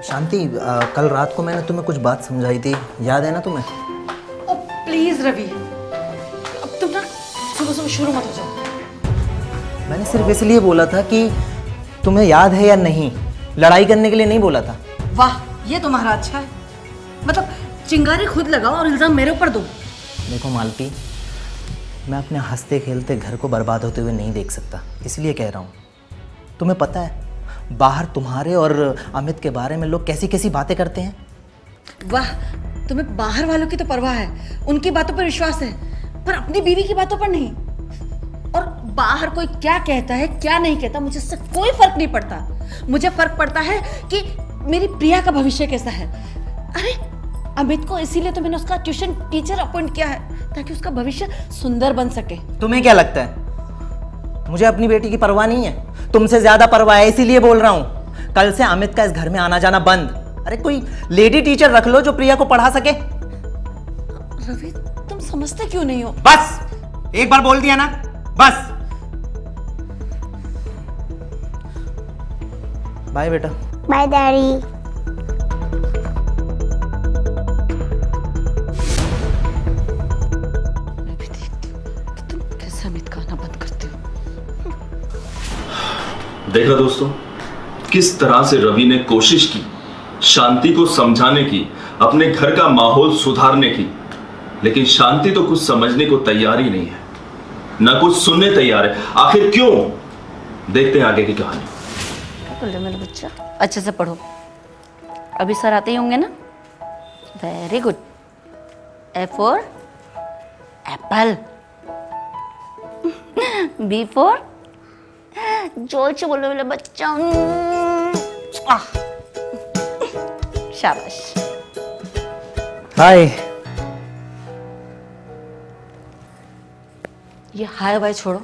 शांति, कल रात को मैंने तुम्हें कुछ बात समझाई थी, याद है ना तुम्हें? ओ प्लीज रवि, अब तुम ना सुबह सुबह शुरू मत हो जाओ। मैंने सिर्फ इसलिए बोला था कि तुम्हें याद है या नहीं, लड़ाई करने के लिए नहीं बोला था। वाह, ये तुम्हारा अच्छा है। मतलब चिंगारी खुद लगाओ और इल्जाम मेरे ऊपर दो। देखो मालती, मैं अपने हंसते खेलते घर को बर्बाद होते हुए नहीं देख सकता, इसलिए कह रहा हूँ। तुम्हें पता है बाहर तुम्हारे और अमित के बारे में लोग कैसी कैसी बातें करते हैं। वाह, तुम्हें बाहर वालों की तो परवाह है, उनकी बातों पर विश्वास है, पर अपनी बीवी की बातों पर नहीं। और बाहर कोई क्या कहता है क्या नहीं कहता, मुझे इससे कोई फर्क नहीं पड़ता। मुझे फर्क पड़ता है कि मेरी प्रिया का भविष्य कैसा है। अरे अमित को इसीलिए तो मैंने उसका ट्यूशन टीचर अपॉइंट किया है, ताकि उसका भविष्य सुंदर बन सके। तुम्हें क्या लगता है मुझे अपनी बेटी की परवाह नहीं है? तुमसे ज्यादा परवाह है, इसीलिए बोल रहा हूं। कल से अमित का इस घर में आना जाना बंद। अरे कोई लेडी टीचर रख लो जो प्रिया को पढ़ा सके। रवि, तुम समझते क्यों नहीं हो? बस एक बार बोल दिया ना, बस। बाय बेटा। Bye daddy. मैं भी देखती हूँ कि तुम कैसे अमित का आना बंद करते हो। देखा दोस्तों, किस तरह से रवि ने कोशिश की शांति को समझाने की, अपने घर का माहौल सुधारने की, लेकिन शांति तो कुछ समझने को तैयार ही नहीं है, ना कुछ सुनने तैयार है। आखिर क्यों? देखते हैं आगे की कहानी। क्या कर रहे हो मेरे बच्चा? अच्छे से पढ़ो, अभी सर आते ही होंगे ना। Very good. A for apple, B for जोर से बोलो मेरे बच्चा। शाबाश। हाय। ये हाय वाय छोड़ो,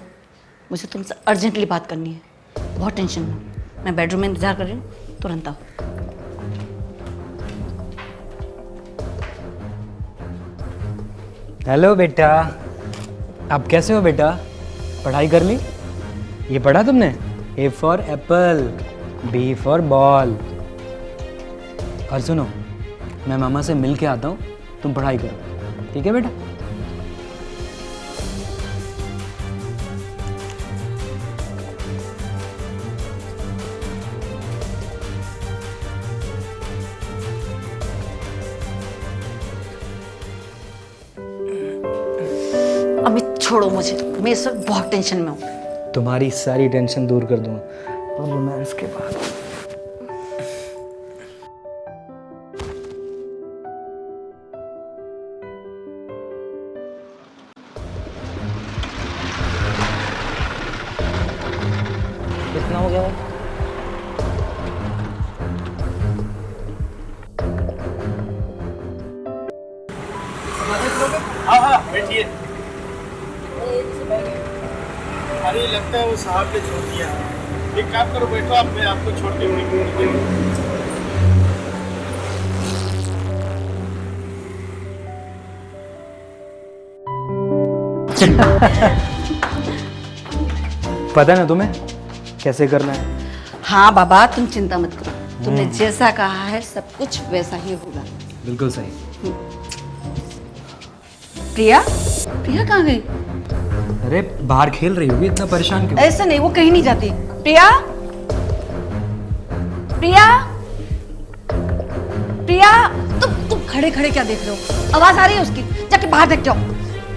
मुझे तुमसे अर्जेंटली बात करनी है। बहुत टेंशन में, मैं बेडरूम में इंतजार कर रही हूँ, तुरंत आओ। हेलो बेटा, आप कैसे हो बेटा? पढ़ाई कर ली? ये पढ़ा तुमने? A for apple, B for ball. और सुनो, मैं मामा से मिल के आता हूँ, तुम पढ़ाई करो, ठीक है बेटा? अमित छोड़ो मुझे, मैं इस वक्त बहुत टेंशन में हूँ। तुम्हारी सारी टेंशन दूर कर दूंगा और रोमांस के बाद। कितना हो गया भाई? हाँ बैठिए। अरे लगता है वो साहब ने छोड़ दिया। एक काम करो, बैठो आप, मैं आपको छोड़ती हूँ। पता है ना तुम्हें कैसे करना है? हाँ बाबा, तुम चिंता मत करो, तुमने जैसा कहा है सब कुछ वैसा ही होगा। बिल्कुल सही। प्रिया, प्रिया कहाँ गई? अरे बाहर खेल रही होगी, इतना परेशान क्यों? ऐसा नहीं, वो कहीं नहीं जाती। प्रिया, प्रिया, प्रिया, तुम खड़े खड़े क्या देख रहे हो? आवाज आ रही है उसकी, जाके बाहर देख जाओ।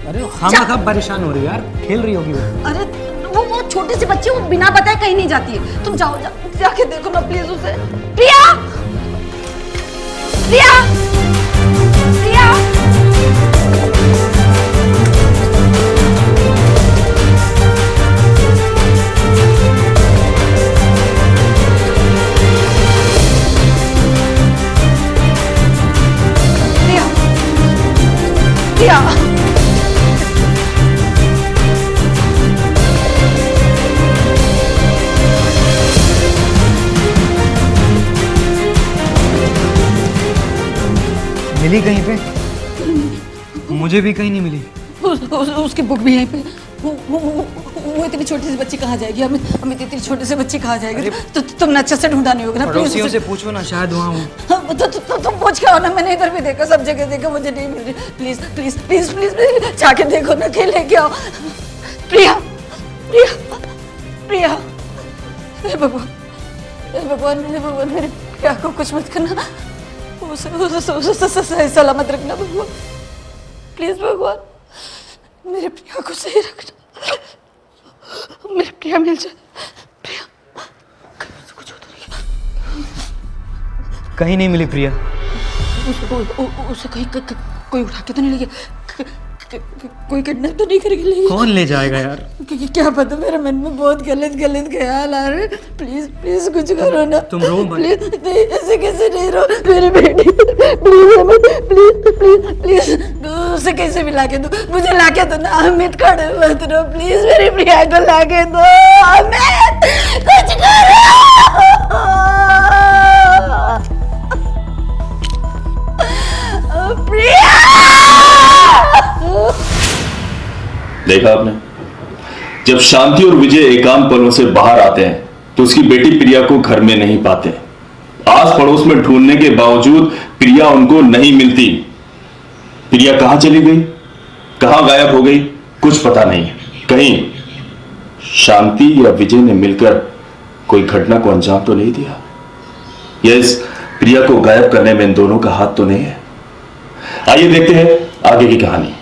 अरे खामा परेशान हो रही है यार, खेल रही होगी वो। अरे वो छोटी सी बच्ची, वो बिना बताए कहीं नहीं जाती है। तुम जाओ, जाके देखो ना प्लीज उसे। प्रिया, प्रिया, प्रिया। प्रिया, प्रिया। मिली कहीं पे? मुझे भी कहीं नहीं मिली। उसकी बुक भी यहीं पे। वो इतनी छोटी सी बच्ची कहाँ जाएगी? अमित इतनी छोटी सी बच्ची कहाँ जाएगी? तो तुमने अच्छे से ढूंढा नहीं होगा ना? पड़ोसियों से पूछो ना, शायद वहाँ हूँ। तुम पूछ के आओ ना, मैंने इधर भी देखा, सब जगह देखा, मुझे नहीं मिल रही। Please please please please please जाके देखो ना, के लेके आओ। प्रिया प्रिया प्रिया, हे भगवान हे भगवान हे भगवान, मेरे प्रिया को कुछ मत करना, उसे सही सलामत रखना भगवान, प्लीज भगवान, मेरे प्रिया को सही रखना, मेरे प्रिया मिल जाए। प्रिया कुछ होता नहीं, कहीं नहीं मिली प्रिया। उसे कहीं कोई उठा के तो नहीं ले गया? कोई किडनैप तो नहीं करके ले गया? कौन ले जाएगा यार? क्या पता, मेरे मन में बहुत गलत गलत ख्याल आ रहे। प्लीज प्लीज कुछ करो ना, तुम रो मत। प्लीज नहीं, ऐसे कैसे नहीं रो मेरी बेटी, प्लीज प्लीज प्लीज प्लीज, उसे कैसे भी लाके दो, मुझे लाके दो ना अमित, खड़े मत रो प्लीज, मेरी प्रिया को लाके दो अमित, कुछ करो। प्रिया, देखा आपने, जब शांति और विजय एकांत पलों से बाहर आते हैं तो उसकी बेटी प्रिया को घर में नहीं पाते। आस पड़ोस में ढूंढने के बावजूद प्रिया उनको नहीं मिलती। प्रिया कहां चली गई, कहां गायब हो गई, कुछ पता नहीं। कहीं शांति या विजय ने मिलकर कोई घटना को अंजाम तो नहीं दिया? यस, प्रिया को गायब करने में इन दोनों का हाथ तो नहीं है। आइए देखते हैं आगे की कहानी।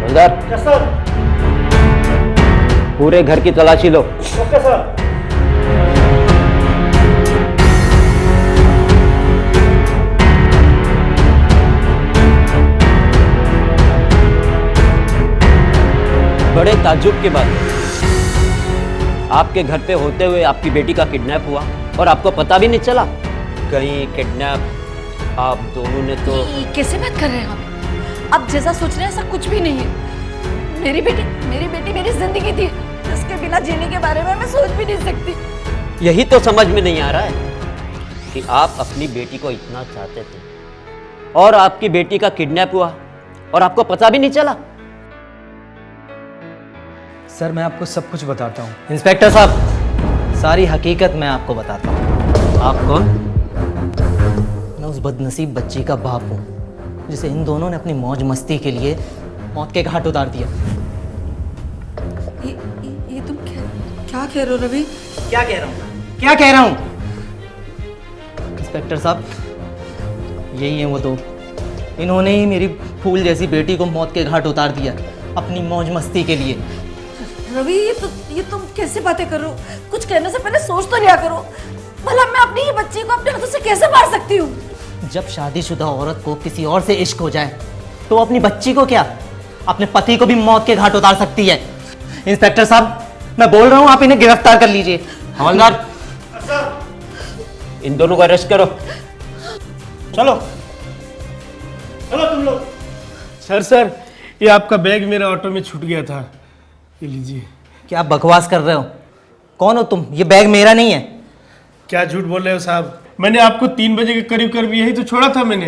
हवलदार, सर। पूरे घर की तलाशी लो। Okay sir. बड़े ताज्जुब के बाद आपके घर पे होते हुए आपकी बेटी का किडनैप हुआ और आपको पता भी नहीं चला? कहीं किडनैप आप दोनों ने तो... ये कैसे बात कर रहे हैं आप? आप जैसा सोच रहे हैं ऐसा कुछ भी नहीं है। मेरी बेटी मेरी जिंदगी थी, इसके बिना जीने के बारे में मैं सोच भी नहीं सकती। यही तो समझ में नहीं आ रहा है कि आप अपनी बेटी को इतना चाहते थे और आपकी बेटी का किडनैप हुआ और आपको पता भी नहीं चला। सर मैं आपको सब कुछ बताता हूँ। इंस्पेक्टर साहब, सारी हकीकत मैं आपको बताता हूँ। आप कौन? मैं उस बदनसीब बच्ची का बाप हूँ जिसे इन दोनों ने अपनी मौज मस्ती के लिए मौत के घाट उतार दिया। ये तुम क्या कह रहे हो रवि? क्या कह रहा हूँ, क्या कह रहा हूँ? इंस्पेक्टर साहब, यही है वो दो। इन्होंने ही मेरी फूल जैसी बेटी को मौत के घाट उतार दिया अपनी मौज मस्ती के लिए। रवि, ये तुम कैसे बातें कर रहे हो? कुछ कहने से पहले सोच तो लिया करो। भला मैं अपनी ही बच्ची को अपने हाथों से कैसे मार सकती हूँ? जब शादीशुदा औरत को किसी और से इश्क हो जाए तो अपनी बच्ची को क्या, अपने पति को भी मौत के घाट उतार सकती है। इंस्पेक्टर साहब, मैं बोल रहा हूँ, आप इन्हें गिरफ्तार कर लीजिए। हवलदार, इन दोनों को अरेस्ट करो। चलो चलो तुम लोग। सर, ये आपका बैग मेरा ऑटो में छूट गया था, ये लीजिए। क्या बकवास कर रहे हो? कौन हो तुम? ये बैग मेरा नहीं है। क्या झूठ बोल रहे हो साहब? मैंने आपको 3 बजे के करीब यही तो छोड़ा था मैंने।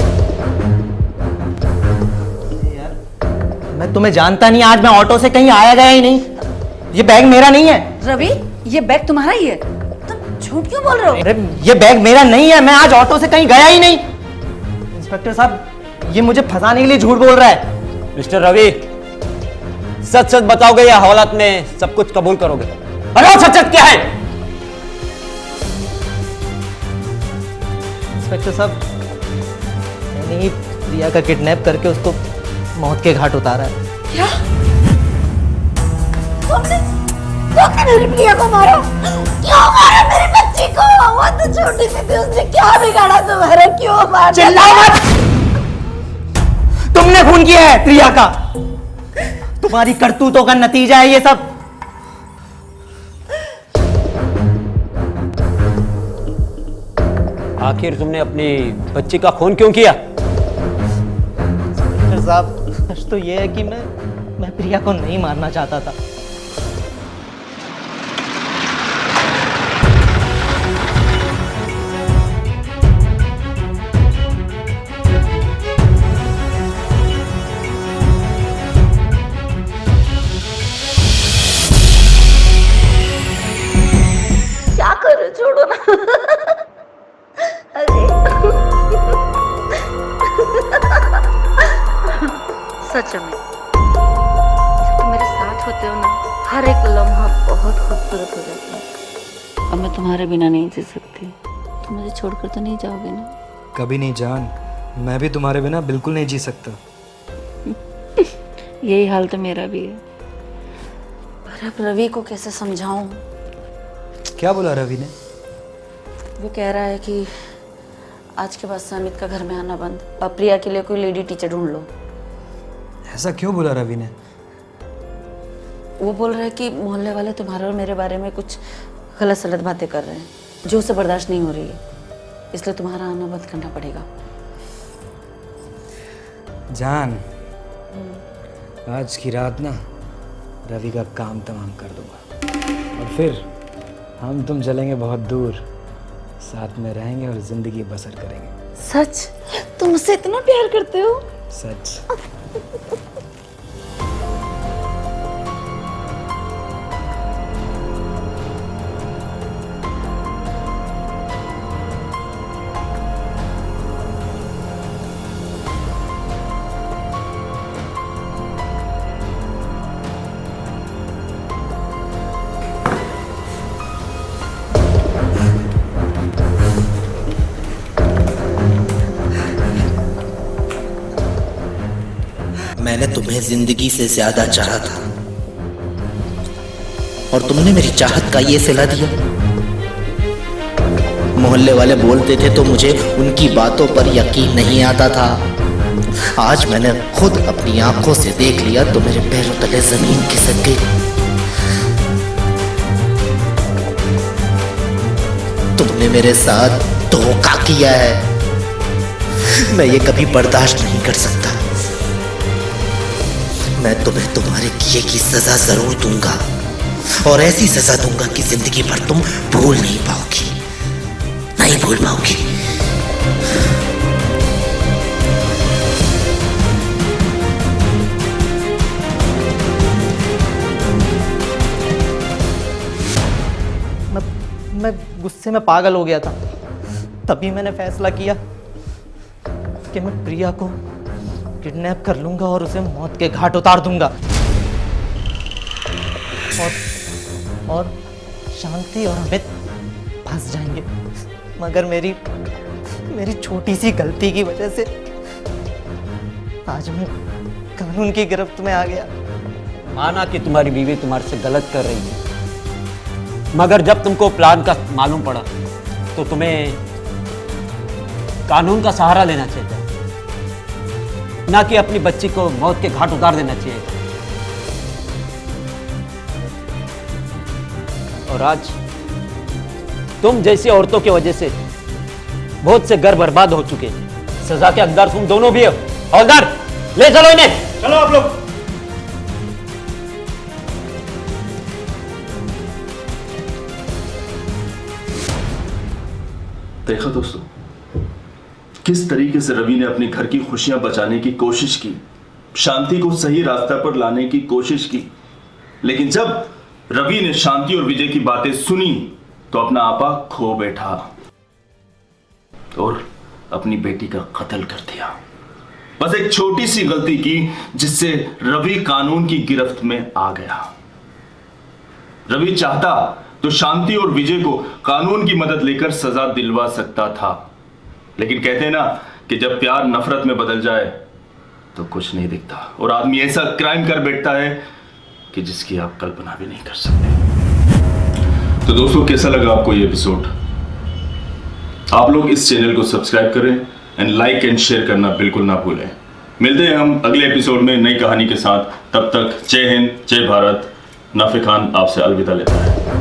मैं तुम्हें जानता नहीं, आज मैं ऑटो से कहीं आया गया ही नहीं। ये बैग मेरा नहीं है। रवि, ये बैग तुम्हारा ही है, तुम झूठ क्यों बोल रहे हो? अरे ये बैग मेरा नहीं है, मैं आज ऑटो से कहीं गया ही नहीं। इंस्पेक्टर साहब, ये मुझे फंसाने के लिए झूठ बोल रहा है। मिस्टर रवि, सच सच बताओगे या हवालात में सब कुछ कबूल करोगे? बताओ सच सच क्या है? इंस्पेक्टर साहब, मैंने ही प्रिया का किडनैप करके उसको मौत के घाट उतारा है। क्या? तुमने मेरी प्रिया को मारा? क्यों मारा मेरी बच्ची देखो वो तो छोटी सी थी, उसने क्या बिगाड़ा तुम्हारा, क्यों मार चिल्लाओ मत। तुमने खून किया है प्रिया का, तुम्हारी करतूतों का नतीजा है ये सब। आखिर तुमने अपनी बच्ची का खून क्यों किया? इंस्पेक्टर साहब, सच तो ये है कि मैं प्रिया को नहीं मारना चाहता था। क्या करो, छोड़ो ना। अरे सच में जब तुम मेरे साथ होते हो ना, हर एक लम्हा बहुत खूबसूरत हो जाता है। अब मैं तुम्हारे बिना नहीं जी सकती। तुम मुझे छोड़कर तो नहीं जाओगे ना? कभी नहीं जान, मैं भी तुम्हारे बिना बिल्कुल नहीं जी सकता। यही हाल तो मेरा भी है। पर अब रवि को कैसे समझाऊं? क्या बोला रवि ने? वो कह रहा है कि आज के बाद से अमित का घर में आना बंद, और प्रिया के लिए कोई लेडी टीचर ढूंढ लो। ऐसा क्यों बोला रवि ने? वो बोल रहा है कि मोहल्ले वाले तुम्हारे और मेरे बारे में कुछ गलत सलत बातें कर रहे हैं, जो उसे बर्दाश्त नहीं हो रही है, इसलिए तुम्हारा आना बंद करना पड़ेगा। जान, आज की रात ना रवि का काम तमाम कर दूंगा, और फिर हम तुम चलेंगे बहुत दूर, साथ में रहेंगे और जिंदगी बसर करेंगे। सच? तुम मुझसे इतना प्यार करते हो? सच। मैंने तुम्हें जिंदगी से ज्यादा चाहा था और तुमने मेरी चाहत का ये सिला दिया। मोहल्ले वाले बोलते थे तो मुझे उनकी बातों पर यकीन नहीं आता था। आज मैंने खुद अपनी आंखों से देख लिया तो मेरे पैरों तले जमीन खिसक गई। तुमने मेरे साथ धोखा किया है, मैं ये कभी बर्दाश्त नहीं कर सकता। मैं तुम्हें तुम्हारे किए की सजा जरूर दूंगा, और ऐसी सजा दूंगा कि जिंदगी भर तुम भूल नहीं पाओगी, नहीं भूल पाओगी। मैं गुस्से में पागल हो गया था, तभी मैंने फैसला किया कि मैं प्रिया को किडनैप कर लूंगा और उसे मौत के घाट उतार दूंगा, और शांति और अमित फंस जाएंगे। मगर मेरी छोटी सी गलती की वजह से आज मैं कानून की गिरफ्त में आ गया। माना कि तुम्हारी बीवी तुम्हारे से गलत कर रही है, मगर जब तुमको प्लान का मालूम पड़ा तो तुम्हें कानून का सहारा लेना चाहिए, ना कि अपनी बच्ची को मौत के घाट उतार देना चाहिए। और आज तुम जैसी औरतों की वजह से बहुत से घर बर्बाद हो चुके हैं। सजा के हकदार तुम दोनों भी हो। हवलदार, ले चलो इन्हें। चलो आप लोग। देखा दोस्तों, किस तरीके से रवि ने अपने घर की खुशियां बचाने की कोशिश की, शांति को सही रास्ता पर लाने की कोशिश की, लेकिन जब रवि ने शांति और विजय की बातें सुनी तो अपना आपा खो बैठा और अपनी बेटी का कत्ल कर दिया। बस एक छोटी सी गलती की जिससे रवि कानून की गिरफ्त में आ गया। रवि चाहता तो शांति और विजय को कानून की मदद लेकर सजा दिलवा सकता था, लेकिन कहते हैं ना कि जब प्यार नफरत में बदल जाए तो कुछ नहीं दिखता, और आदमी ऐसा क्राइम कर बैठता है कि जिसकी आप कल्पना भी नहीं कर सकते। तो दोस्तों, कैसा लगा आपको ये एपिसोड? आप लोग इस चैनल को सब्सक्राइब करें एंड लाइक एंड शेयर करना बिल्कुल ना भूलें। मिलते हैं हम अगले एपिसोड में नई कहानी के साथ। तब तक जय हिंद, जय भारत। नाफे खान आपसे अलविदा लेता है।